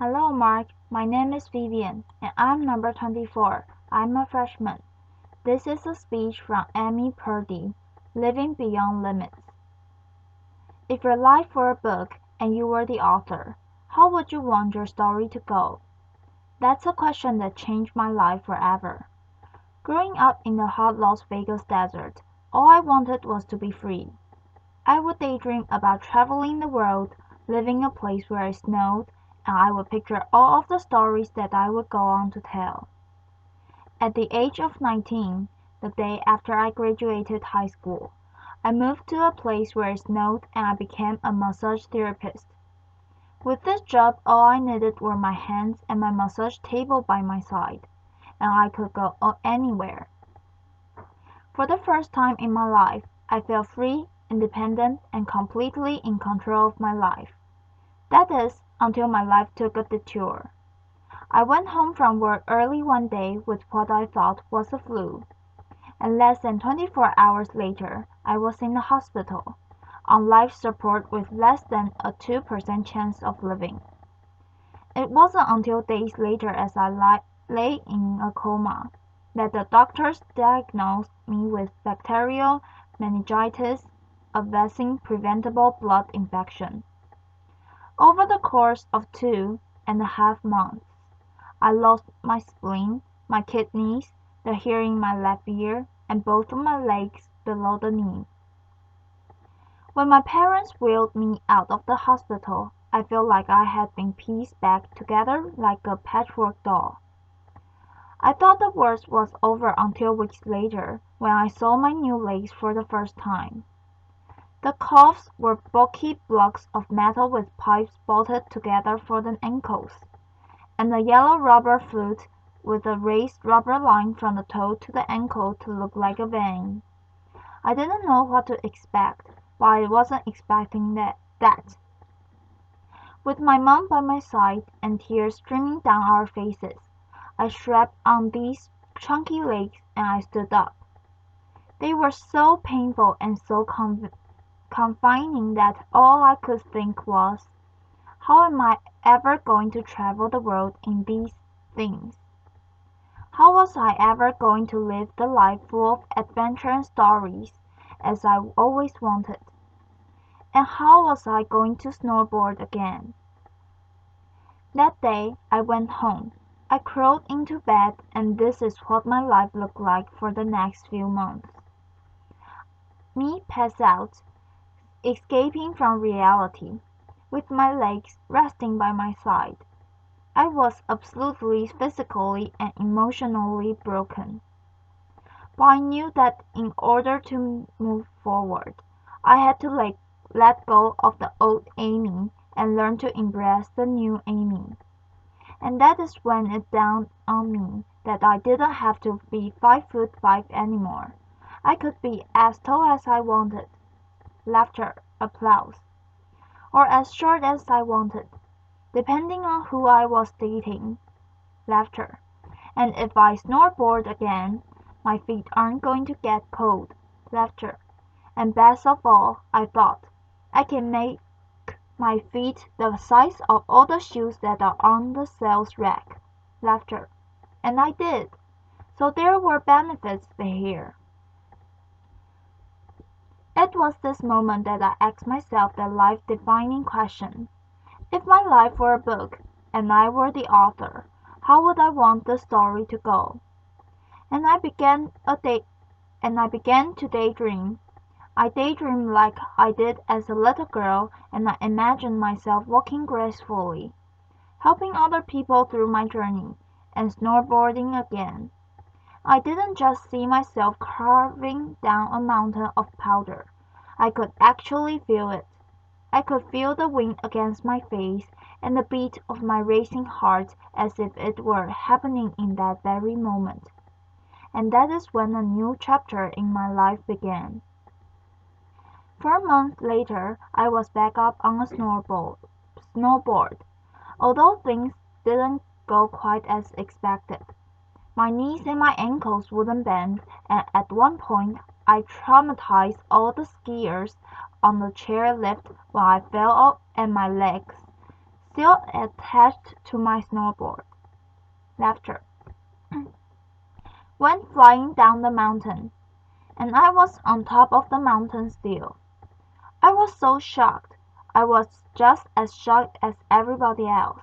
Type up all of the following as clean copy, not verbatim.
Hello, Mark. My name is Vivian, and I'm number 24. I'm a freshman. This is a speech from Amy Purdy, Living Beyond Limits. If your life were a book and you were the author, how would you want your story to go? That's a question that changed my life forever. Growing up in the hot Las Vegas desert, all I wanted was to be free. I would daydream about traveling the world, living a place where it snowed, and I would picture all of the stories that I would go on to tell. At the age of 19, the day after I graduated high school, I moved to a place where it snowed and I became a massage therapist. With this job, all I needed were my hands and my massage table by my side, and I could go anywhere. For the first time in my life, I felt free, independent, and completely in control of my life. That is, until my life took a detour. I went home from work early one day with what I thought was a flu, and less than 24 hours later I was in the hospital, on life support with less than a 2% chance of living. It wasn't until days later as I lay in a coma that the doctors diagnosed me with bacterial meningitis, a vaccine-preventable blood infection. Over the course of 2.5 months, I lost my spleen, my kidneys, the hearing in my left ear, and both of my legs below the knee. When my parents wheeled me out of the hospital, I felt like I had been pieced back together like a patchwork doll. I thought the worst was over until weeks later, when I saw my new legs for the first time. The calves were bulky blocks of metal with pipes bolted together for the ankles, and a yellow rubber foot with a raised rubber line from the toe to the ankle to look like a vein. I didn't know what to expect, but I wasn't expecting that. With my mom by my side and tears streaming down our faces, I strapped on these chunky legs and I stood up. They were so painful and so confining that all I could think was, how am I ever going to travel the world in these things? How was I ever going to live the life full of adventure and stories, as I always wanted? And how was I going to snowboard again? That day I went home. I crawled into bed, and this is what my life looked like for the next few months. Me passed out, escaping from reality, with my legs resting by my side. I was absolutely physically and emotionally broken. But I knew that in order to move forward, I had to let go of the old Amy and learn to embrace the new Amy. And that is when it dawned on me that I didn't have to be 5'5" anymore. I could be as tall as I wanted. Laughter, applause. Or as short as I wanted, depending on who I was dating. Laughter. And if I snowboard again, my feet aren't going to get cold. Laughter. And best of all, I thought, I can make my feet the size of all the shoes that are on the sales rack. Laughter. And I did. So there were benefits here. It was this moment that I asked myself the life-defining question. If my life were a book, and I were the author, how would I want the story to go? And I began to daydream. I daydreamed like I did as a little girl, and I imagined myself walking gracefully, helping other people through my journey, and snowboarding again. I didn't just see myself carving down a mountain of powder. I could actually feel it. I could feel the wind against my face and the beat of my racing heart as if it were happening in that very moment. And that is when a new chapter in my life began. 4 months later, I was back up on a snowboard, although things didn't go quite as expected. My knees and my ankles wouldn't bend, and at one point I traumatized all the skiers on the chairlift when I fell and my legs still attached to my snowboard. Laughter. Went flying down the mountain, and I was on top of the mountain still. I was so shocked. I was just as shocked as everybody else,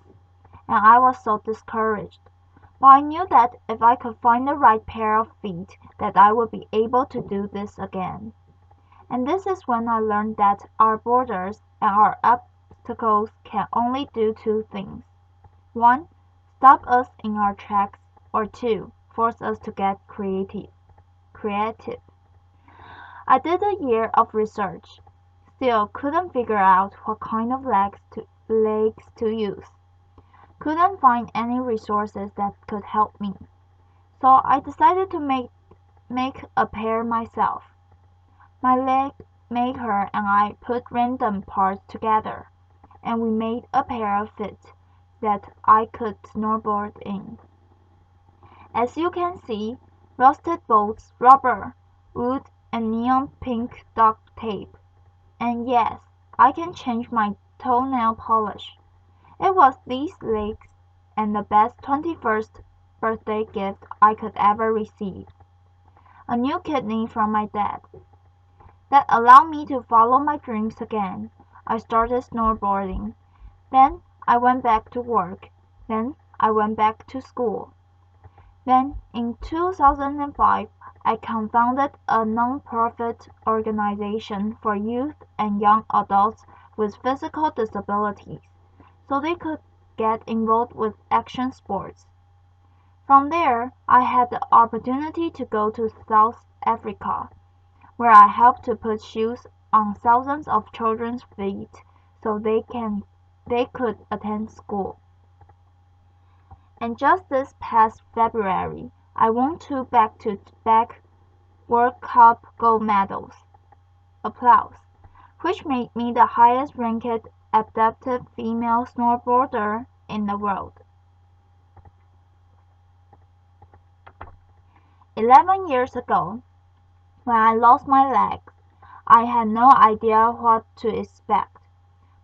and I was so discouraged. But I knew that if I could find the right pair of feet that I would be able to do this again. And this is when I learned that our borders and our obstacles can only do two things. One, stop us in our tracks, or two, force us to get creative. I did a year of research, still couldn't figure out what kind of legs to use. Couldn't find any resources that could help me. So I decided to make a pair myself. My leg maker and I put random parts together, and we made a pair of feet that I could snowboard in. As you can see, rusted bolts, rubber, wood, and neon pink duct tape. And yes, I can change my toenail polish. It was these legs and the best 21st birthday gift I could ever receive. A new kidney from my dad. That allowed me to follow my dreams again. I started snowboarding. Then I went back to work. Then I went back to school. Then in 2005 I co-founded a non-profit organization for youth and young adults with physical disabilities, so they could get involved with action sports. From there, I had the opportunity to go to South Africa, where I helped to put shoes on thousands of children's feet so they could attend school. And just this past February, I won 2 back-to-back World Cup gold medals, applause, which made me the highest ranked adaptive female snowboarder in the world. 11 years ago, when I lost my legs, I had no idea what to expect.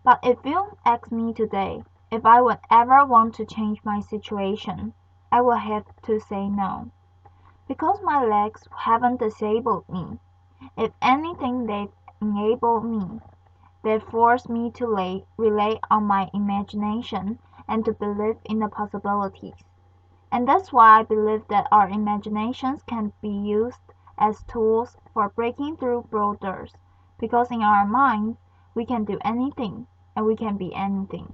But if you ask me today if I would ever want to change my situation, I would have to say no. Because my legs haven't disabled me. If anything, they've enabled me. They've forced me to rely on my imagination and to believe in the possibilities. And that's why I believe that our imaginations can be used as tools for breaking through borders, because in our minds we can do anything and we can be anything.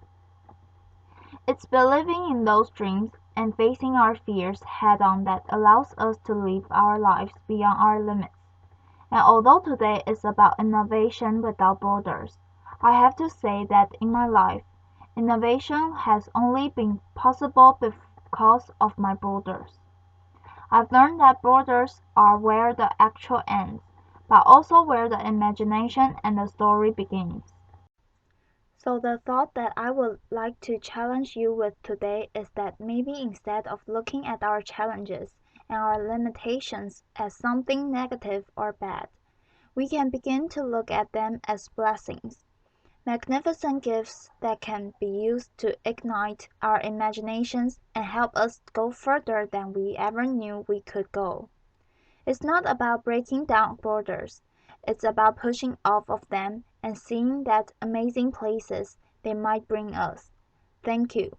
It's believing in those dreams and facing our fears head-on that allows us to live our lives beyond our limits. And although today is about innovation without borders, I have to say that in my life, innovation has only been possible because of my borders. I've learned that borders are where the actual ends, but also where the imagination and the story begins. So the thought that I would like to challenge you with today is that maybe instead of looking at our challenges and our limitations as something negative or bad, we can begin to look at them as blessings, magnificent gifts that can be used to ignite our imaginations and help us go further than we ever knew we could go. It's not about breaking down borders. It's about pushing off of them and seeing that amazing places they might bring us. Thank you.